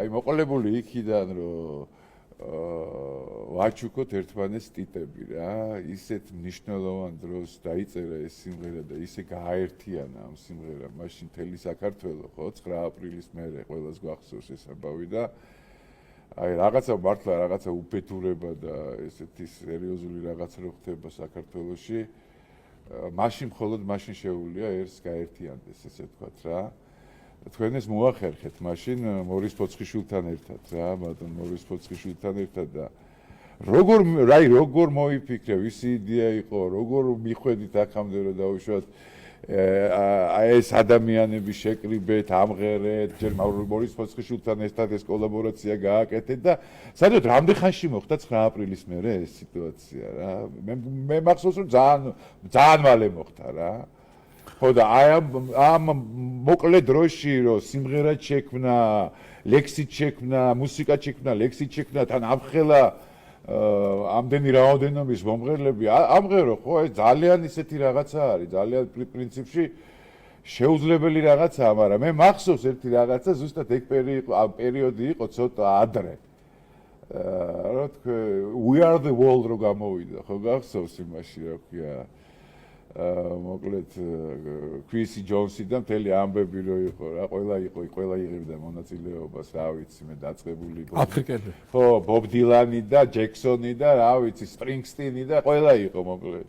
აი მოყოლებული იქიდან რომ ვაჩუქოთ ერთმანეთს ტიტები რა, ისეთ მნიშვნელოვან დროს დაიწერა ეს სიმღერა და ისე გააერთიანა ამ სიმღერამ მაშინ მთელი საქართველო ხო 9 აპრილის მერე ყველას გვახსოვს ეს ამბავი და აი რაღაცა მართლა რაღაცა უბედურება და ესეთი სერიოზული რაღაცა რო ხდება საქართველოში მაშინ მხოლოდ მაშინ შეუძლია ერთს გაერთიანდეს ესე ვთქვათ რა თქვენ ეს მოახერხეთ მაშინ მორის ფოცხიშვილთან ერთად რა ბატონ მორის ფოცხიშვილთან ერთად და როგორ მოიფიქრე ვისი იდეა იყო როგორ მიხვედით აქამდე რომ დაუშვათ ეს ადამიანები შეკრიბეთ ამღერეთ ჯერ მორის ფოცხიშვილთან ერთად ეს კოლაბორაცია გააკეთეთ და სადღაც რამდენ ხანში მოხდა 9 აპრილის მერე ეს სიტუაცია რა მე მახსოვს რომ ძალიან მალე მოხდა რა ხო და აი ამ მოკლე დროში რომ სიმღერა შექმნა, ლექსით შექმნა, მუსიკა შექმნა, ლექსით შექმნა, თან ამხელა ამდენი რაოდენობის მომღერლები ამღერო ხო ეს ძალიან ისეთი რაღაცა არის, ძალიან პრინციპში შეუძლებელი რაღაცაა, მაგრამ მე მახსოვს ერთი რაღაცა ზუსტად ეგ პერიოდი იყო ცოტა ადრე. რა თქვა We Are The World რო გამოვიდა, ხო გახსოვს იმაში რა ქვია მოკლედ კრისი ჯონსი და მთელი ამბები რო იყო რა ყველა იღებდა მონაწილეობას რა ვიცი მე დაწყებული აფრიკელი ხო ბობ დილანი და ჯექსონი და რა ვიცი სპრინგსტინი და ყველა იყო მოკლედ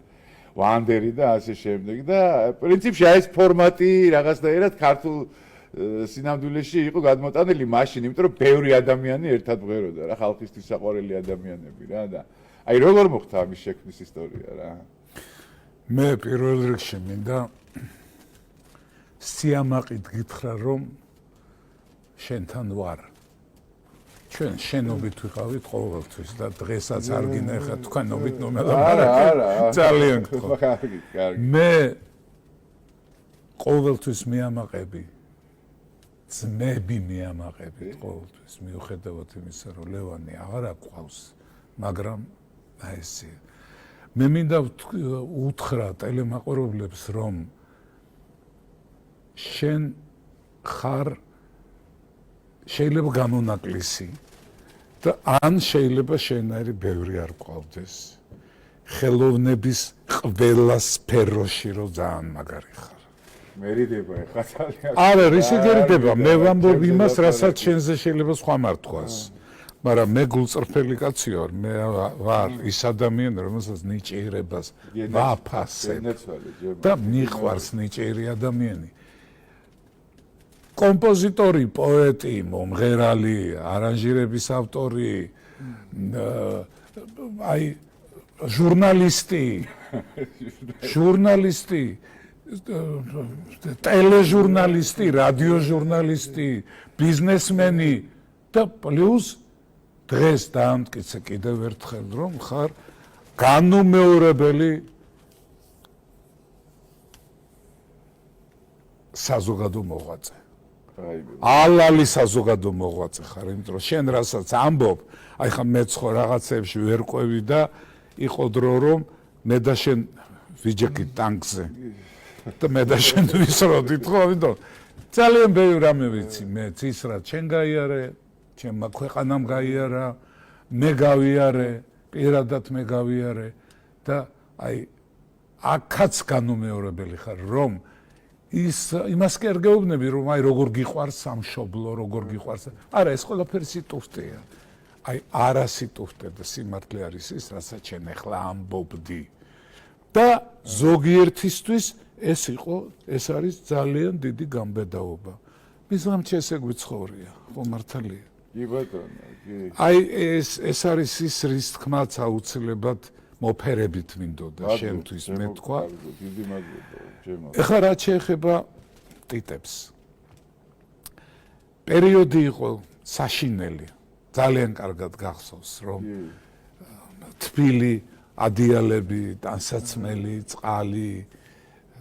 ვანდერი და ასე შემდეგ და პრინციპში აი ეს ფორმატი რაღაცნაირად ქართულ სინამდვილეში იყო გადმოტანილი მაშინ იმიტომ რომ ბევრი ადამიანი ერთად მღეროდა რა ხალხისთვის საყვარელი ადამიანები რა და აი როგორ მოხდა ამის შექმნის ისტორია რა მე პირველ რიგში მინდა სიამაყით გითხრა რომ შენთან ვარ ჩვენ შენობით ვიყავით ყოველთვის და დღესაც არ გინახა თქვენობით ნომელაპარაკე ძალიან კარგი მე ყოველთვის მიამაყები ძმები მიამაყები ყოველთვის მიუხედავად იმისა რომ ლევანი აღარ აყვავს მაგრამ აი ესე მე მინდა უთხრა ტელემაყურებლებს რომ შენ ხარ შეიძლება გამონაკლისი და ან შეიძლება შენაირი ბევრი არ გყავდეს ხელოვნების ყველა სფეროში რომ ძალიან მაგარი ხარ მერიდება ეხლა ძალიან არა რისი გერიდება მე ვამბობ იმას რასაც შენზე შეიძლება სხვა მართვას მაგრამ მე გულწრფელი კაცი ვარ, მე ვარ ის ადამიანი, რომელსაც ნიჭიერებას ვაფასებ და მიყვარს ნიჭიერი ადამიანი. კომპოზიტორი, პოეტი, მომღერალი, არანჟირების ავტორი, აი ჟურნალისტი, ტელეჟურნალისტი, რადიოჟურნალისტი, ბიზნესმენი და პლუს დღეს დაამტკიცე კიდევ ერთხელ რომ ხარ განუმეორებელი საზოგადო მოღვაწე. ალალი საზოგადო მოღვაწე ხარ, იმიტომ რომ შენ რასაც ამბობ, აი ხა მეც ხო რაღაცებში ვერ ყვევი და იყო დრო რომ მე და შენ ვიჯექით ტანკზე. და მე და შენ ვისროდით ხო, ამიტომ ძალიან ბევრი რამე ვიცი, მეც ის რა შენ გაიარე ჩემმა ქვეყანამ გაიარა, მე გავიარე, პირადად მე გავიარე და აი აქაც განუმეორებელი ხარ, რომ იმას კი არ გეუბნები, რომ აი როგორ გიყვარს სამშობლო, როგორ გიყვარს. არა, ეს ყველაფერი სიტუვტეა. აი არა სიტუვტე და სიმართლე არის ის, რასაც შენ ახლა ამბობდი. და ზოგიერთისთვის ეს არის ძალიან დიდი გამბედაობა. მისამჩი ესე გვიცხოვრია, ხო მართალია. კი ბატონო, კი. აი ეს არის ის რის თქმაც აუცილებლად მოფერებით მინდოდა შენთვის მე თქვა. დიდი მადლობა, ჩემო. ეხლა რაც შეეხება ტიტებს. პერიოდი იყო საშინელი. ძალიან კარგად გახსოვს, რომ თბილი ადიალები, ტანსაცმელი, წყალი,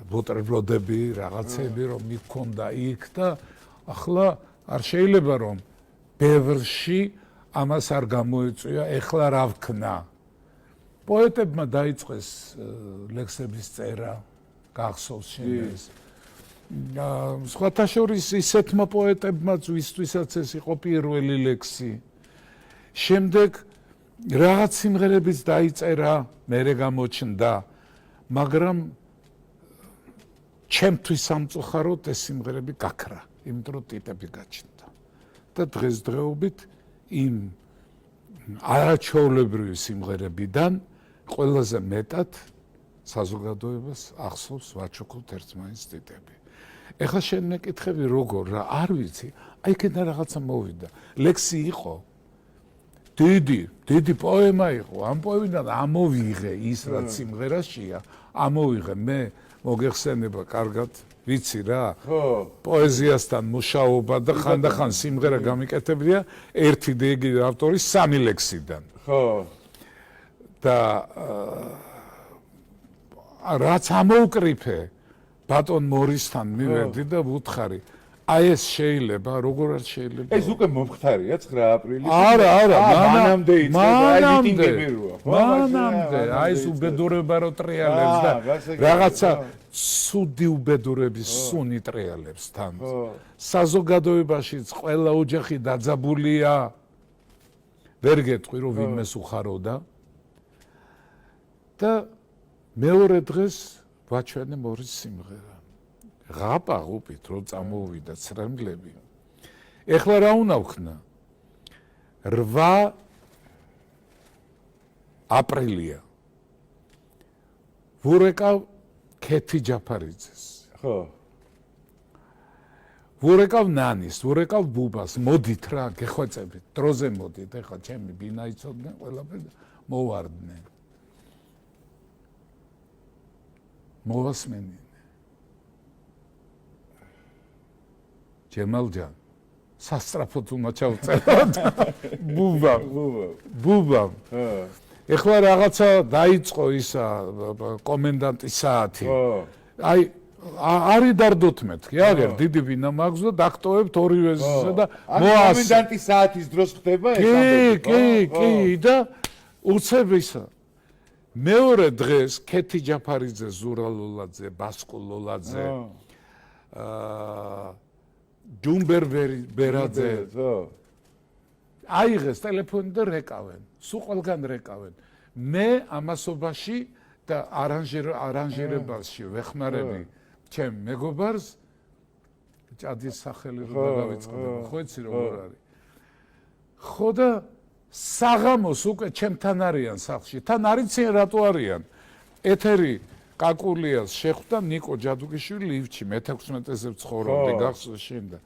ბუტერბროდები, რაღაცები რომ მიქონდა იქ და ახლა არ შეიძლება რომ ბევრში ამას არ გამოიწვია, ეხლა რა ვქნა. პოეტებმა დაიწყეს ლექსების წერა, გახსოვს შენ ეს. სხვათა შორის ისეთმა პოეტებმაც, ვისთვისაც ეს იყო პირველი ლექსი. შემდეგ რაღაც სიმღერებიც დაიწერა, მერე გამოჩნდა, მაგრამ ჩემთვის სამწუხაროდ ეს სიმღერები გაქრა, იმიტომ რომ ტიტები გაჩნდა. და დღესდღეობით იმ არაჩვეულებრივი სიმღერებიდან ყველაზე მეტად საზოგადოებას ახსოვს ვაჩოქოთ ერთმანეთს ტიტები. ეხლა შენ მეკითხები როგორ რა არ ვიცი, აი კიდე რაღაცა მოვიდა. ლექსი იყო დიდი პოემა იყო. ამ პოემიდან ამოვიღე ის რაც სიმღერაშია, ამოვიღე მე მოგეხსენება კარგად ვიცი რა. პოეზიასთან მუშაობა და ხანდახან სიმღერა გამიკეთებია ერთი დეგი ავტორის 3 ლექსიდან. და რაც ამოუკრიფე ბატონ მორისთან მივედი და ვუთხარი აი ეს შეიძლება როგორ არ შეიძლება ეს უკვე მომხდარია 9 აპრილის არა მანამდე იწყება აი მიტინგები როა მანამდე აი ეს უბედურება რო ტრიალებს და რაღაცა სუდი უბედურების სუნი ტრიალებს თან საზოგადოებაშიც ყველა ოჯახი დაძაბულია ვერ გეტყვი რომ ვინმეს უხაროდა და მეორე დღეს ვაჩვენე მორის სიმღერა ღაპაღუპით რო წამოვიდა ცრემლები ეხლა რა უნდა ვქნა 8 აპრილია ვურეკავ ქეთი ჯაფარიძეს ხო ვურეკავ ნანის ვურეკავ ბუბას მოდით რა გეხვეწებით დროზე მოდით ეხლა ჩემი ბინა იცოდნენ ყველაფერი მოვარდნენ მოვასმენინე ჯემალჯან სასტრაფოდ უნდა ჩავწეროთ ბუბა ეხლა რაღაცა დაიწყო ისა კომენდანტის საათი აი არის დარდოთ მეთქი აგერ დიდი ვინა მაქვს და დაქტოვებთ ორივესა და კომენდანტის საათის დროს ხდება ეს ამბები კი და უცებისა მეორე დღეს ქეთი ჯაფარიძე ზურა ლოლაძე ბასკო ლოლაძე ჯუმბერ ბერაძე აიღეს ტელეფონი და რეკავენ სულ ყველგან რეკავენ მე ამასობაში და არანჟირებაში ვეხმარები ჩემ მეგობარს ჭადის სახელი რომ დავიწყდება ხო იცი როგორ არის ხო და საღამოს უკვე ჩემთან არიან სახლში თან არიციან რატო არიან ეთერი კაკულიას შეხვდა ნიკო ჯადუგიშვილი ლიფტში მე-16-ზე ვცხოვრობდი გახსოვს შენ და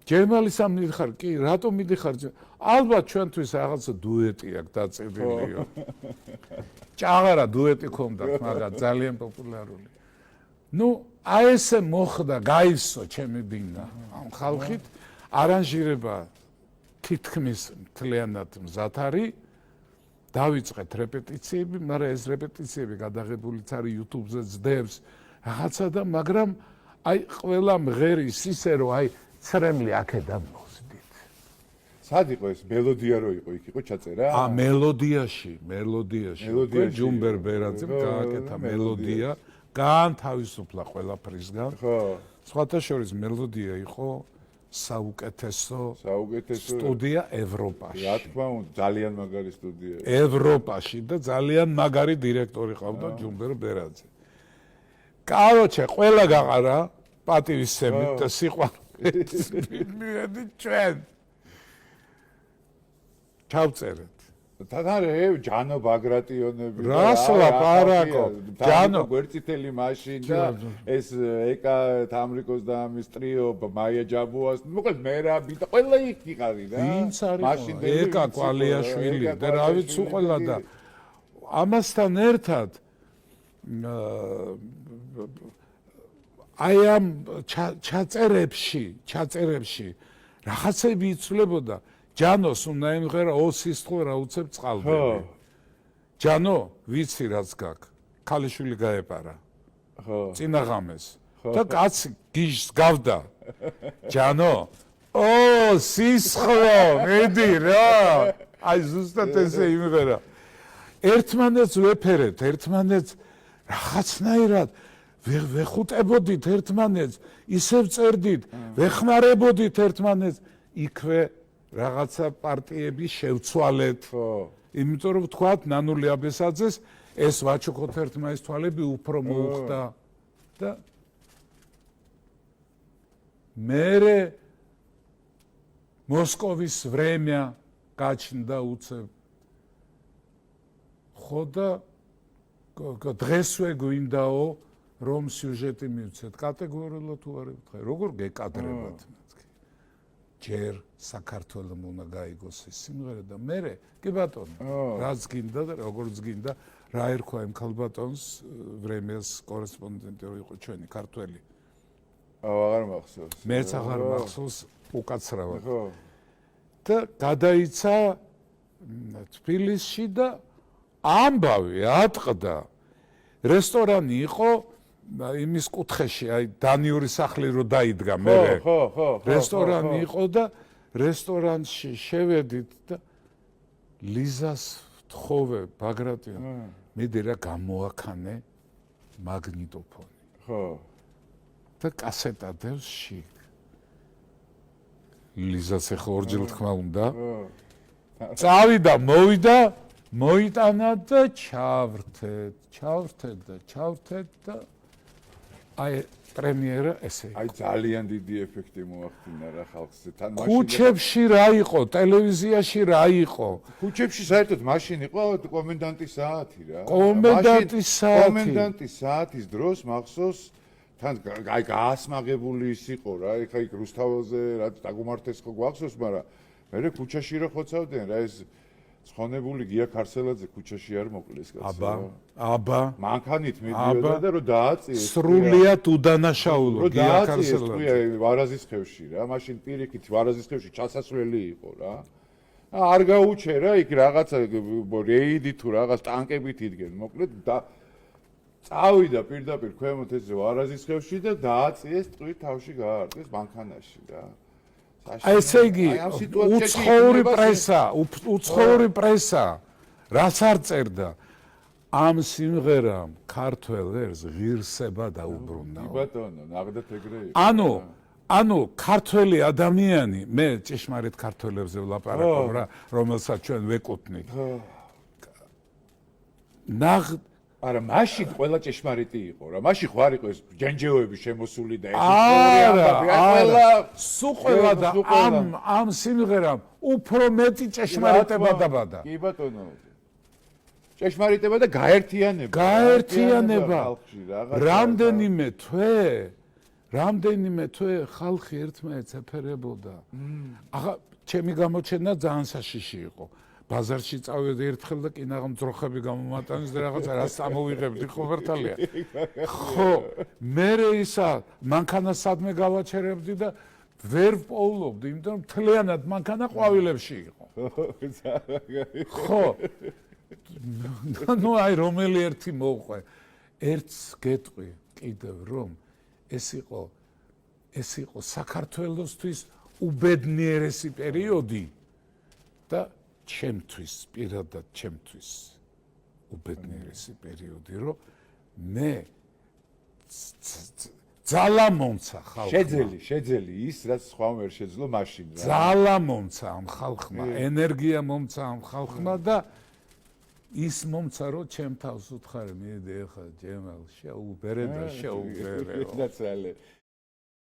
ჯერმალის ამ მიდიხარ კი რატო მიდიხარ ალბათ ჩვენთვის რაღაცა დუეტი აქვს დაწერილიო ჭაღარა დუეტი ქონდათ მაგრამ ძალიან პოპულარული ნუ აი ესე მოხდა გაივსო ჩემი ბინა ამ ხალხით არანჟირება თითქმის მთლიანად მზად არის დავიწყეთ რეპეტიციები, მაგრამ ეს რეპეტიციები გადაღებულიც არის YouTube-ზე ძდებს რაღაცა და მაგრამ აი ყველა მღერის ისე რომ აი ცრემლი აქედან მოვსდით. სად იყო ეს მელოდია რო იყო იქ იყო ჩაწერა? მელოდიაში. ჯუმბერ ბერაძემ გააკეთა მელოდია, განთავისუფლა ყველაფრისგან. ხო. სხვათა შორის მელოდია იყო საუკეთესო სტუდია ევროპაში. რა თქმა უნდა, ძალიან მაგარი სტუდია. ევროპაში და ძალიან მაგარი დირექტორი ყავდა ჯუმბერ ბერაძე. კაროჩე, ყველა გაყარა პატივისცემით და სიყვარულით. მიედი ჩვენ. ჩავწერეთ. თათარე ჯანო ბაგრატიონები რას ლაპარაკო ჯანო გვერდწითელი მაშინ და ეს ეკა თამრიკოს და ამის ტრიო მაია ჯაბუას მოკლედ მერაბი და ყველა იქ იყარი რა ვინც არის ეკა კვალიაშვილი და რა ვიცი ყველა და ამასთან ერთად აი ამ ჩაწერებში რაღაცები იცვლებოდა ჯანოს უნდა იმღერა ოსისთხო რა უცებ წყალბები. ჯანო, ვიცი რაც გაქვს. ქალიშვილი გაეპარა. ხო. წინაღამეს. და კაცი გიჟს გავდა. ჯანო, სისხლო, მედი რა. აი ზუსტად ესე იმღერა. ერთმანეთს ვეფერეთ, ერთმანეთს რაღაცნაირად ვეხუტებოდით ერთმანეთს, ისევ წერდით, ვეხმარებოდით ერთმანეთს, იქვე რაღაცა პარტიები შევცვალეთ. იმიტომ რომ თქვათ ნანული აბესაძეს ეს ვაჩუქოთ ერთმანეთის თვალები უფრო მოუხდა და მერე მოსკოვის ვრემია გაჩნდა უცებ. ხო და დღესვე გვინდაო რომ სიუჟეტი მივცეთ კატეგორიულად თუ არ ვთქვი როგორ გეკადრებათ მეთქი ჯერ საქართველოს უნდა გაიგოს ეს სიმღერა და მერე კი ბატონო რაც გინდა და როგორც გინდა რა ერქვა იმ ქალბატონს ვრემიას კორესპონდენტი რო იყო ჩვენი ქართველი აღარ მახსოვს მეც აღარ მახსოვს უკაცრავად და გადაიცა თბილისში და ამბავი ატყდა რესტორანი იყო იმის კუთხეში აი დანიური სახლი რო დაიდგა მერე ხო რესტორანი იყო და რესტორანში შევედით და ლიზას ვთხოვე ბაგრატიონ მიდი რა გამოაქანე მაგნიტოფონი ხო და კასეტა დევს შიგ ლიზას ახლა ორჯერ თქმა უნდა წავიდა მოვიდა მოიტანა და ჩავრთეთ და აი პრემიერა ესე აი ძალიან დიდი ეფექტი მოახდინა რა ხალხზე თან მაშინ ქუჩებში რა იყო ტელევიზიაში რა იყო ქუჩებში საერთოდ მაშინ იყო კომენდანტის საათი რა კომენდანტის საათის დროს მახსოვს თან აი გაასმაღებული ის იყო რა ეხა იქ რუსთაველზე რა დაგუმართეს ხო გვახსოვს მაგრამ მე ქუჩაში რა ხოცავდნენ რა ეს ცხონებული გია ქარსელაძე ქუჩაში არ მოკლეს კაცო აბა მანქანით მიდიოდა და რომ დააწიეს სრულიად უდანაშაულო გია ქარსელაძე ვარაზის ხევში რა მაშინ პირიქით ვარაზის ხევში ჩასასვლელი იყო რა არ გაუჩე რა იქ რაღაცა რეიდი თუ რაღაც ტანკებით იდგენ მოკლედ და წავიდა პირდაპირ ქვემოთ ეს ვარაზის ხევში და დააწიეს ტყვი თავში გაარტყეს მანქანაში რა ესე იგი უცხოური პრესა რაც არ წერდა ამ სიმღერამ ქართველ ერს ღირსება დაუბრუნდა. ბატონო, ნახდათ ეგრე იყო. ანუ ქართველი ადამიანი, მე ჭეშმარიტ ქართველებზე ვლაპარაკობ რა, რომელსაც ჩვენ ვეკუთვნით. არა, მაშინ ყველა ჭეშმარიტი იყო რა. მაშინ ხარ იყო ეს ჯენჯეოები შემოსული და ეს ყველა და ამ სიმღერამ უფრო მეტი ჭეშმარიტება დაბადა. კი ბატონო. ჭეშმარიტება და გაერთიანება. რამდენიმე თვე ხალხი ერთმანეთს ეფერებოდა. ახლა ჩემი გამოჩენა ძალიან საშიში იყო. ბაზარში წავედი ერთხელ და კინაღა მძროხები გამომატანეს და რაღაცა რას წამოვიღებდი ხო მართალია. ხო, მერე ისა მანქანა სადმე გავაჩერებდი და ვერ პოულობდი, იმიტომ რომ მთლიანად მანქანა ყვავილებში იყო. ხო. ნუ აი რომელი ერთი მოუყვე. ერთს გეტყვი კიდევ რომ ეს იყო საქართველოსთვის უბედნიერესი პერიოდი და ჩემთვის, პირადად ჩემთვის უბედნიერესი პერიოდი, რომ მე ძალა მომცა ხალხმა. შეძელი ის, რაც სხვამ ვერ შეძლო მაშინ რა. ძალა მომცა ამ ხალხმა, ენერგია მომცა ამ ხალხმა და ის მომცა რომ ჩემ თავს უთხარი, მიდი ახლა ჯემალ შეუბერე და შეუბერე. ნაცვალე.